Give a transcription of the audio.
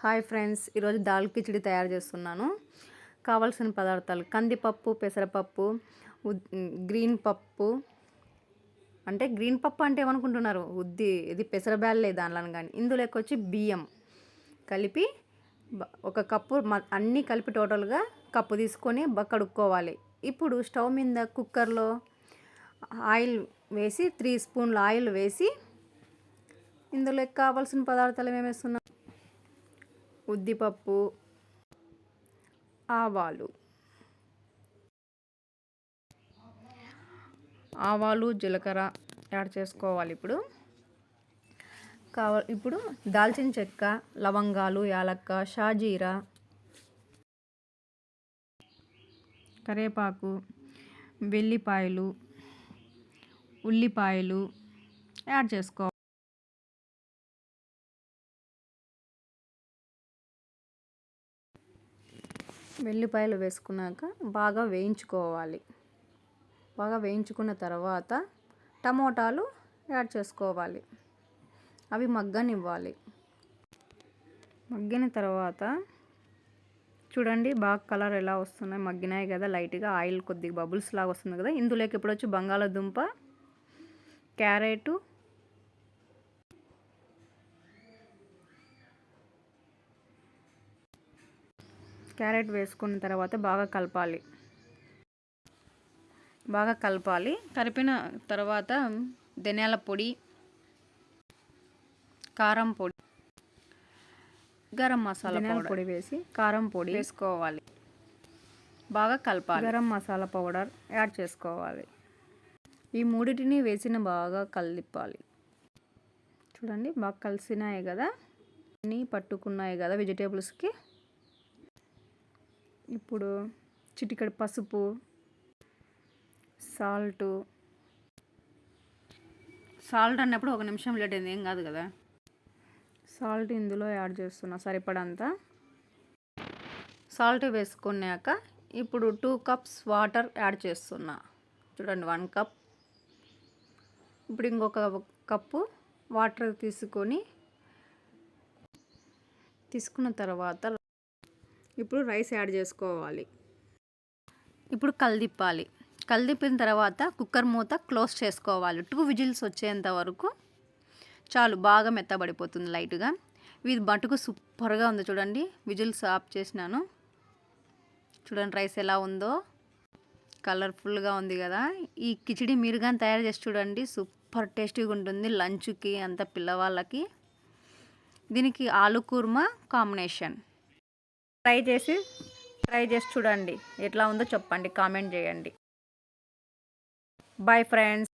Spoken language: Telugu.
హాయ్ ఫ్రెండ్స్, ఈరోజు దాల్ కిచిడి తయారు చేస్తున్నాను. కావాల్సిన పదార్థాలు: కందిపప్పు, పెసరపప్పు, గ్రీన్ పప్పు. గ్రీన్ పప్పు అంటే ఏమనుకుంటున్నారు? ఇది పెసరబ్యాళ్ళే దానిలో కానీ. ఇందులోకి వచ్చి బియ్యం కలిపి ఒక కప్పు, అన్నీ కలిపి టోటల్గా కప్పు తీసుకొని కడుక్కోవాలి. ఇప్పుడు స్టవ్ మీద కుక్కర్లో ఆయిల్ వేసి 3 స్పూన్ల ఆయిల్ వేసి ఇందులోకి కావాల్సిన పదార్థాలు ఏమేమి వేస్తున్నాం: ఉద్దిపప్పు, ఆవాలు, జీలకర్ర యాడ్ చేసుకోవాలి. ఇప్పుడు దాల్చిన చెక్క, లవంగాలు, యాలక్క, షాజీరా, కరివేపాకు, వెల్లిపాయలు, ఉల్లిపాయలు యాడ్ చేసుకోవాలి. వెల్లిపాయలు వేసుకున్నాక బాగా వేయించుకోవాలి. బాగా వేయించుకున్న తర్వాత టమోటాలు యాడ్ చేసుకోవాలి. అవి మగ్గనివ్వాలి. మగ్గిన తర్వాత చూడండి, బాగా కలర్ ఎలా వస్తున్నాయి, మగ్గినాయి కదా. లైట్గా ఆయిల్ కొద్దిగా బబుల్స్ లాగా వస్తుంది కదా. ఇందులోకి ఇప్పుడు వచ్చి బంగాళాదుంప, క్యారెట్ వేసుకున్న తర్వాత బాగా కలపాలి. కలిపిన తర్వాత ధనియాల పొడి, కారం పొడి, గరం మసాలా పొడి వేసి కారం పొడి వేసుకోవాలి. బాగా కలపాలి. గరం మసాలా పౌడర్ యాడ్ చేసుకోవాలి. ఈ మూడింటిని వేసిన బాగా కలిపాలి. చూడండి, బాగా కలిసినాయి కదా, అన్నీ పట్టుకున్నాయి కదా వెజిటేబుల్స్కి. ఇప్పుడు చిటికెడు పసుపు, సాల్ట్ అన్నప్పుడు 1 నిమిషం లేట్ అయింది, ఏం కాదు కదా. సాల్ట్ ఇందులో యాడ్ చేస్తున్నా సరిపడంత. సాల్ట్ వేసుకున్నాక ఇప్పుడు 2 కప్స్ వాటర్ యాడ్ చేస్తున్నా. చూడండి, 1 కప్. ఇప్పుడు ఇంకొక కప్పు వాటర్ తీసుకున్న తర్వాత ఇప్పుడు రైస్ యాడ్ చేసుకోవాలి. ఇప్పుడు కలిదిప్పిన తర్వాత కుక్కర్ మూత క్లోజ్ చేసుకోవాలి. 2 విజిల్స్ వచ్చేంత వరకు చాలు. బాగా మెత్తబడిపోతుంది లైట్గా. ఇది మటుకు సూపర్గా ఉంది. చూడండి, విజిల్స్ ఆఫ్ చేసినాను. చూడండి రైస్ ఎలా ఉందో, కలర్ఫుల్గా ఉంది కదా. ఈ కిచిడి మీరు కానీ తయారు చేసి చూడండి, సూపర్ టేస్టీగా ఉంటుంది. లంచ్కి అంత పిల్లవాళ్ళకి. దీనికి ఆలు కుర్మా కాంబినేషన్. ట్రై చేసి చూడండి, ఎట్లా ఉందో చెప్పండి, కామెంట్ చేయండి. Bye friends.